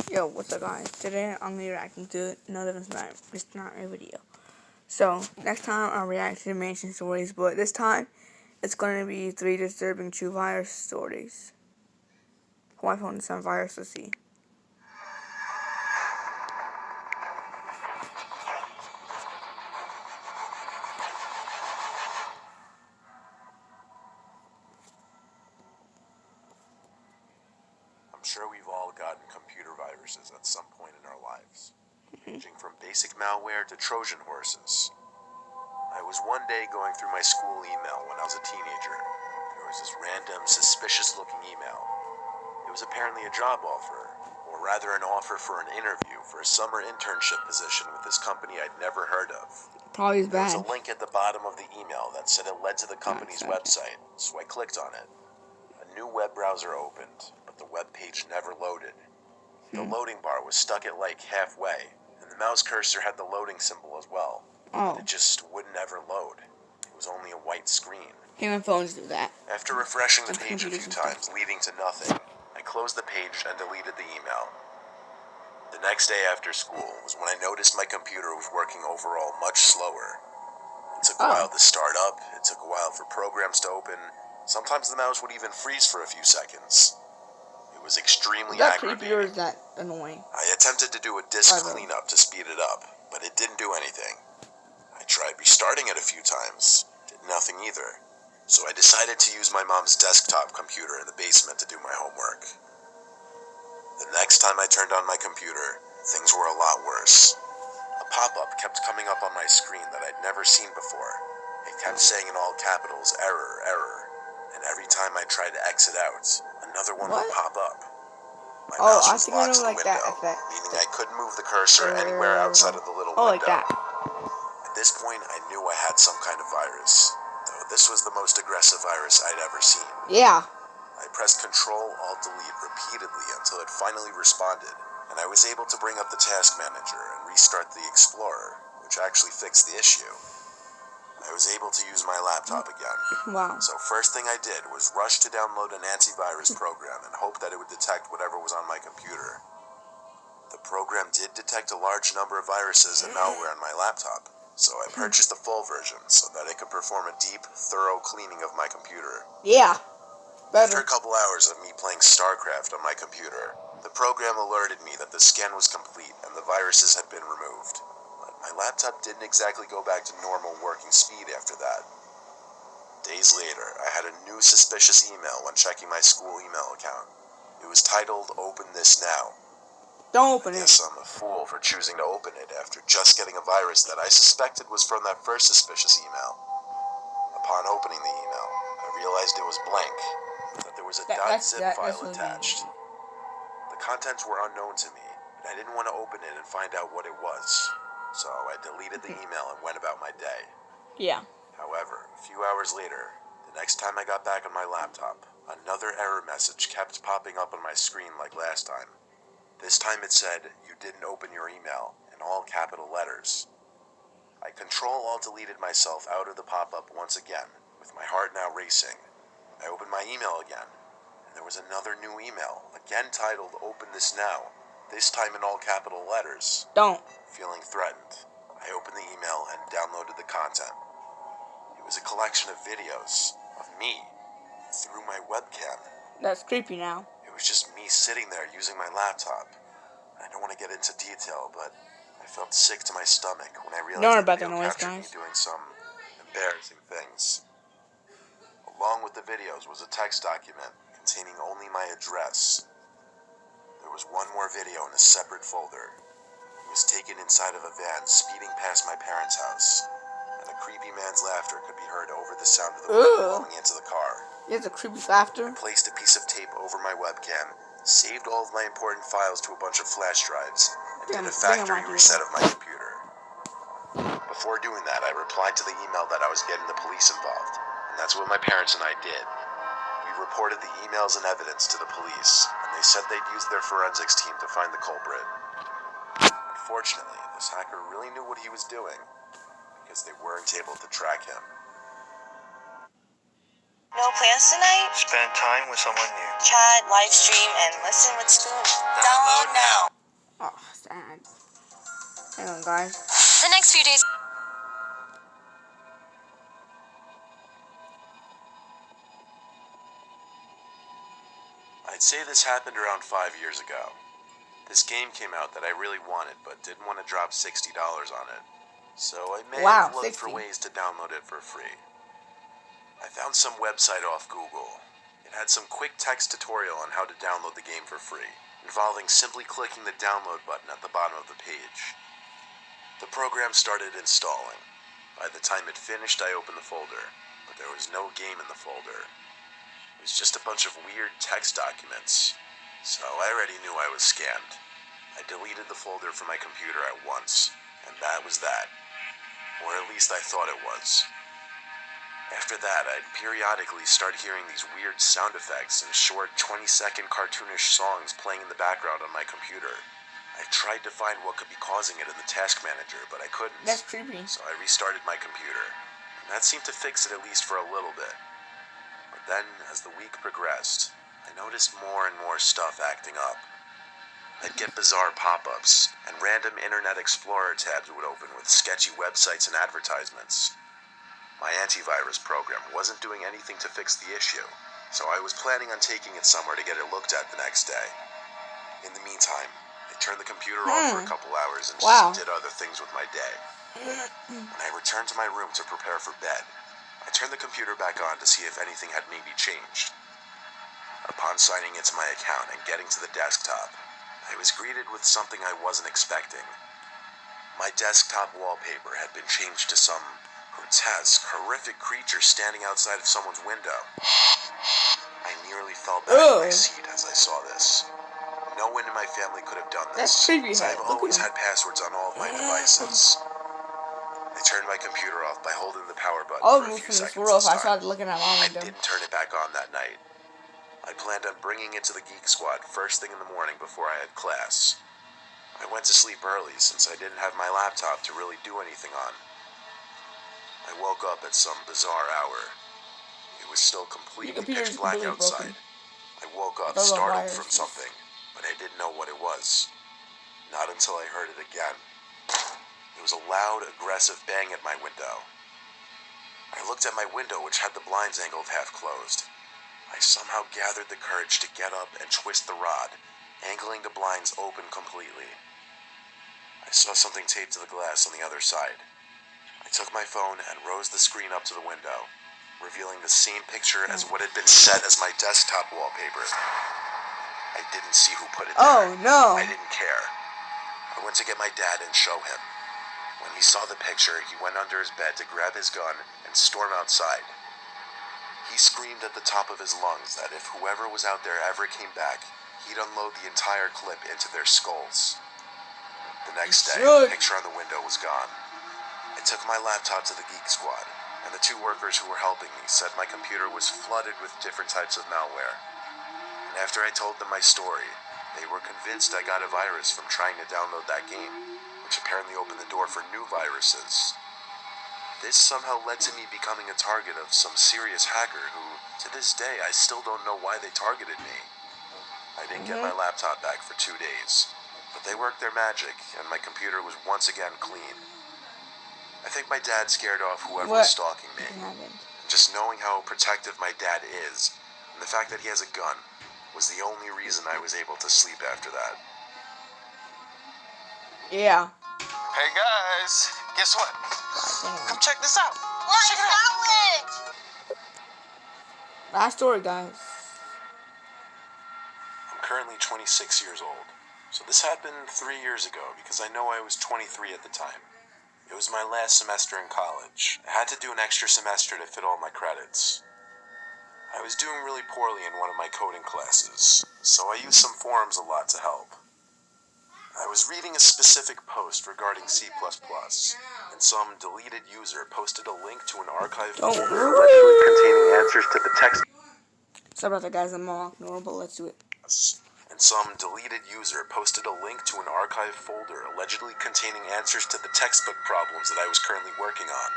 Yo, what's up guys? Today I'm gonna be reacting to another Mr. Nightmare video. So, next time I'll react to mansion stories, but this time it's gonna be 3 disturbing true virus stories. My phone is on virus, let's see. I'm sure we've all gotten computer viruses at some point in our lives, ranging from basic malware to Trojan horses. I was one day going through my school email when I was a teenager. There was this random, suspicious-looking email. It was apparently a job offer, or rather an offer for an interview for a summer internship position with this company I'd never heard of. Probably is There was bad. a link at the bottom of the email that said it led to the company's website, so I clicked on it. A new web browser opened, but the web page never loaded. The loading bar was stuck at like halfway, and the mouse cursor had the loading symbol as well. But it just wouldn't ever load. It was only a white screen. Human phones do that. After refreshing the page a few times, leading to nothing, I closed the page and deleted the email. The next day after school was when I noticed my computer was working overall much slower. It took a while to start up, it took a while for programs to open. Sometimes the mouse would even freeze for a few seconds. It was extremely aggravating. Creepy or is that annoying? I attempted to do a disk cleanup to speed it up, but it didn't do anything. I tried restarting it a few times, did nothing either. So I decided to use my mom's desktop computer in the basement to do my homework. The next time I turned on my computer, things were a lot worse. A pop-up kept coming up on my screen that I'd never seen before. It kept saying in all capitals, "error, error," and every time I tried to exit out, another one would pop up. My mouse was locked to the window, meaning I couldn't move the cursor anywhere outside of the little window. Like that. At this point, I knew I had some kind of virus, though this was the most aggressive virus I'd ever seen. Yeah. I pressed Control-Alt-Delete repeatedly until it finally responded, and I was able to bring up the task manager and restart the Explorer, which actually fixed the issue. I was able to use my laptop again. Wow. So first thing I did was rush to download an antivirus program and hope that it would detect whatever was on my computer. The program did detect a large number of viruses and malware on my laptop, so I purchased the full version so that it could perform a deep, thorough cleaning of my computer. Yeah. After a couple hours of me playing StarCraft on my computer, the program alerted me that the scan was complete and the viruses had been removed. But my laptop didn't exactly go back to normal working speed after that. Days later, I had a new suspicious email when checking my school email account. It was titled, "Open this now." Don't open I it. guess I'm a fool for choosing to open it after just getting a virus that I suspected was from that first suspicious email. Upon opening the email, I realized it was blank, that there was a .zip file attached. The contents were unknown to me, and I didn't want to open it and find out what it was, so I deleted the email and went about my day. Yeah. However, a few hours later, the next time I got back on my laptop, another error message kept popping up on my screen like last time. This time it said, "You didn't open your email," in all capital letters. I Control-Alt-Deleted myself out of the pop-up once again, with my heart now racing. I opened my email again, and there was another new email, again titled, "Open this now," this time in all capital letters. Don't. Feeling threatened, I opened the email and downloaded the content. It was a collection of videos of me through my webcam. That's creepy now. It was just me sitting there using my laptop. I don't want to get into detail, but I felt sick to my stomach when I realized the video captured me doing some embarrassing things. Along with the videos was a text document containing only my address. There was one more video in a separate folder. It was taken inside of a van speeding past my parents' house, and a creepy man's laughter could be heard over the sound of the wind blowing into the car. It's a creepy laughter. I placed a piece of tape over my webcam, saved all of my important files to a bunch of flash drives, and did a factory reset of my computer. Before doing that, I replied to the email that I was getting the police involved, and that's what my parents and I did. We reported the emails and evidence to the police, and they said they'd use their forensics team to find the culprit. Unfortunately, this hacker really knew what he was doing, because they weren't able to track him. No plans tonight? Spend time with someone new. Chat, live stream, and listen with Spoon. Download now. Oh, sad. Hang on, guys. The next few days. I'd say this happened around 5 years ago. This game came out that I really wanted but didn't want to drop $60 on it. So I may have looked for ways to download it for free. I found some website off Google. It had some quick text tutorial on how to download the game for free, involving simply clicking the download button at the bottom of the page. The program started installing. By the time it finished, I opened the folder, but there was no game in the folder. It was just a bunch of weird text documents, so I already knew I was scammed. I deleted the folder from my computer at once, and that was that. Or at least I thought it was. After that, I'd periodically start hearing these weird sound effects and short 20-second cartoonish songs playing in the background on my computer. I tried to find what could be causing it in the task manager, but I couldn't. That's creepy. So I restarted my computer, and that seemed to fix it at least for a little bit. But then, as the week progressed, I noticed more and more stuff acting up. I'd get bizarre pop-ups, and random Internet Explorer tabs would open with sketchy websites and advertisements. My antivirus program wasn't doing anything to fix the issue, so I was planning on taking it somewhere to get it looked at the next day. In the meantime, I turned the computer off for a couple hours and just did other things with my day. When I returned to my room to prepare for bed, I turned the computer back on to see if anything had maybe changed. Upon signing into my account and getting to the desktop, I was greeted with something I wasn't expecting. My desktop wallpaper had been changed to some grotesque, horrific creature standing outside of someone's window. I nearly fell back in my seat as I saw this. No one in my family could have done this. That's creepy. I've always had passwords on all of my devices. I turned my computer off by holding the power button for a few seconds this I time. started looking at my I window. didn't turn it back on that night. I planned on bringing it to the Geek Squad first thing in the morning before I had class. I went to sleep early since I didn't have my laptop to really do anything on. I woke up at some bizarre hour. It was still completely pitch black outside. I woke up startled from something, but I didn't know what it was. Not until I heard it again. It was a loud, aggressive bang at my window. I looked at my window, which had the blinds angled half closed. I somehow gathered the courage to get up and twist the rod, angling the blinds open completely. I saw something taped to the glass on the other side. I took my phone and rose the screen up to the window, revealing the same picture as what had been set as my desktop wallpaper. I didn't see who put it there. Oh, no. I didn't care. I went to get my dad and show him. When he saw the picture, he went under his bed to grab his gun and storm outside. He screamed at the top of his lungs that if whoever was out there ever came back, he'd unload the entire clip into their skulls. The next day, the picture on the window was gone. I took my laptop to the Geek Squad, and the two workers who were helping me said my computer was flooded with different types of malware. And after I told them my story, they were convinced I got a virus from trying to download that game, which apparently opened the door for new viruses. This somehow led to me becoming a target of some serious hacker who, to this day, I still don't know why they targeted me. I didn't get my laptop back for 2 days, but they worked their magic, and my computer was once again clean. I think my dad scared off whoever was stalking me. And just knowing how protective my dad is, and the fact that he has a gun, was the only reason I was able to sleep after that. Yeah. Hey guys, guess what? Come check this out. What? Check it out. Last story, guys. I'm currently 26 years old, so this happened 3 years ago because I know I was 23 at the time. It was my last semester in college. I had to do an extra semester to fit all my credits. I was doing really poorly in one of my coding classes, so I used some forums a lot to help. I was reading a specific post regarding C++, and some deleted user posted a link to an archive folder allegedly containing answers to the text. Sorry about that, guys. I'm all ignorable, but let's do it. And some deleted user posted a link to an archive folder allegedly containing answers to the textbook problems that I was currently working on.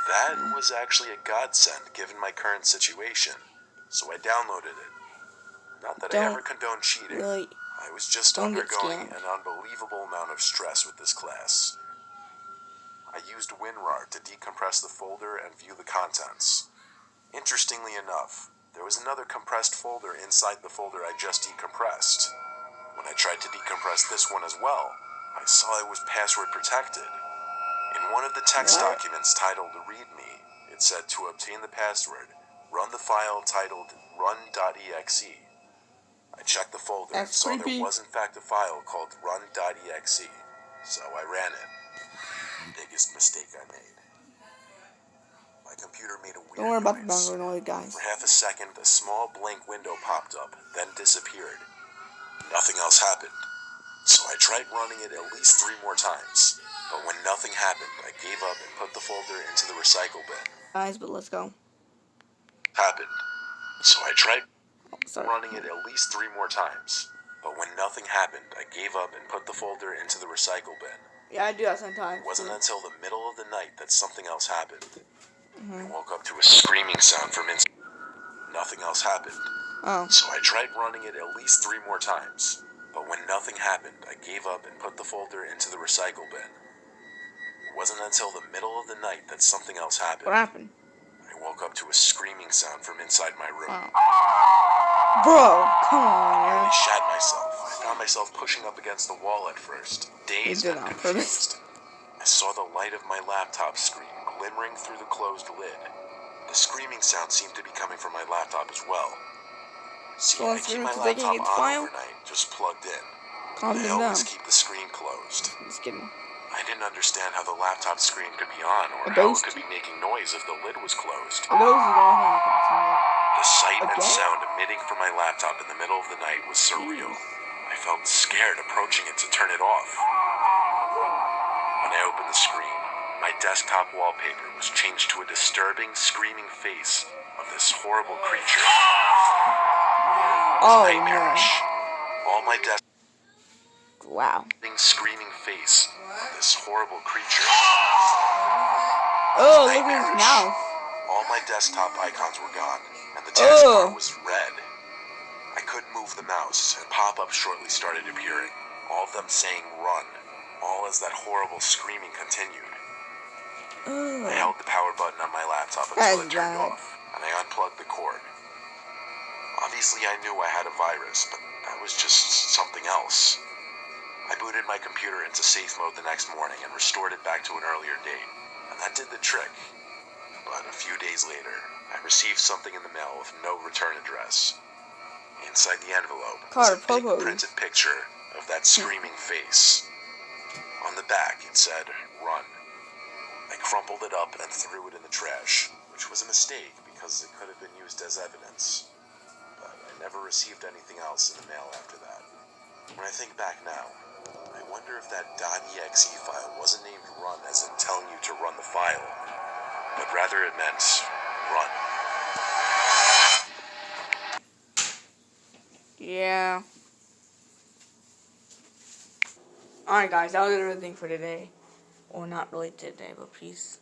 That was actually a godsend given my current situation, so I downloaded it. Not that I ever condone cheating. I was just undergoing an unbelievable amount of stress with this class. I used WinRAR to decompress the folder and view the contents. Interestingly enough, there was another compressed folder inside the folder I just decompressed. When I tried to decompress this one as well, I saw it was password protected. In one of the text documents titled README, it said to obtain the password, run the file titled run.exe. I checked the folder and saw there was in fact a file called run.exe, so I ran it. Biggest mistake I made. My computer made a weird Don't worry about the noise. background noise, guys. For half a second, a small blank window popped up, then disappeared. Nothing else happened. So I tried running it at least 3 more times. But when nothing happened, I gave up and put the folder into the recycle bin. Guys, but let's go. Happened. So I tried running it at least 3 more times. But when nothing happened, I gave up and put the folder into the recycle bin. Yeah, I do that sometimes. It wasn't until the middle of the night that something else happened. I woke up to a screaming sound from inside. Nothing else happened. So I tried running it at least 3 more times. But when nothing happened, I gave up and put the folder into the recycle bin. It wasn't until the middle of the night that something else happened. What happened? I woke up to a screaming sound from inside my room. Bro, come on, I man. nearly shat myself. I found myself pushing up against the wall at first, dazed and confused. I saw the light of my laptop screen glimmering through the closed lid. The screaming sound seemed to be coming from my laptop as well. See, I keep my laptop on overnight, just plugged in. I always keep the screen closed. Just kidding. I didn't understand how the laptop screen could be on or how it could be making noise if the lid was closed. The sight and sound emitting from my laptop in the middle of the night was surreal. I felt scared approaching it to turn it off. When I opened the screen, my desktop wallpaper was changed to a disturbing, screaming face of this horrible creature. Nightmarish. All my screaming face of this horrible creature. Oh, look at his mouth. All my desktop icons were gone, and the taskbar was red. I couldn't move the mouse, and pop-ups shortly started appearing, all of them saying run, all as that horrible screaming continued. I held the power button on my laptop until it turned off, and I unplugged the cord. Obviously, I knew I had a virus, but that was just something else. I booted my computer into safe mode the next morning and restored it back to an earlier date, and that did the trick. But a few days later, I received something in the mail with no return address. Inside the envelope was a big printed picture of that screaming face. On the back, it said, run. I crumpled it up and threw it in the trash, which was a mistake because it could have been used as evidence. But I never received anything else in the mail after that. When I think back now, I wonder if that .exe file wasn't named run as in telling you to run the file, but rather it meant run. Yeah. Alright guys, that was everything for today. Or not really today, but peace.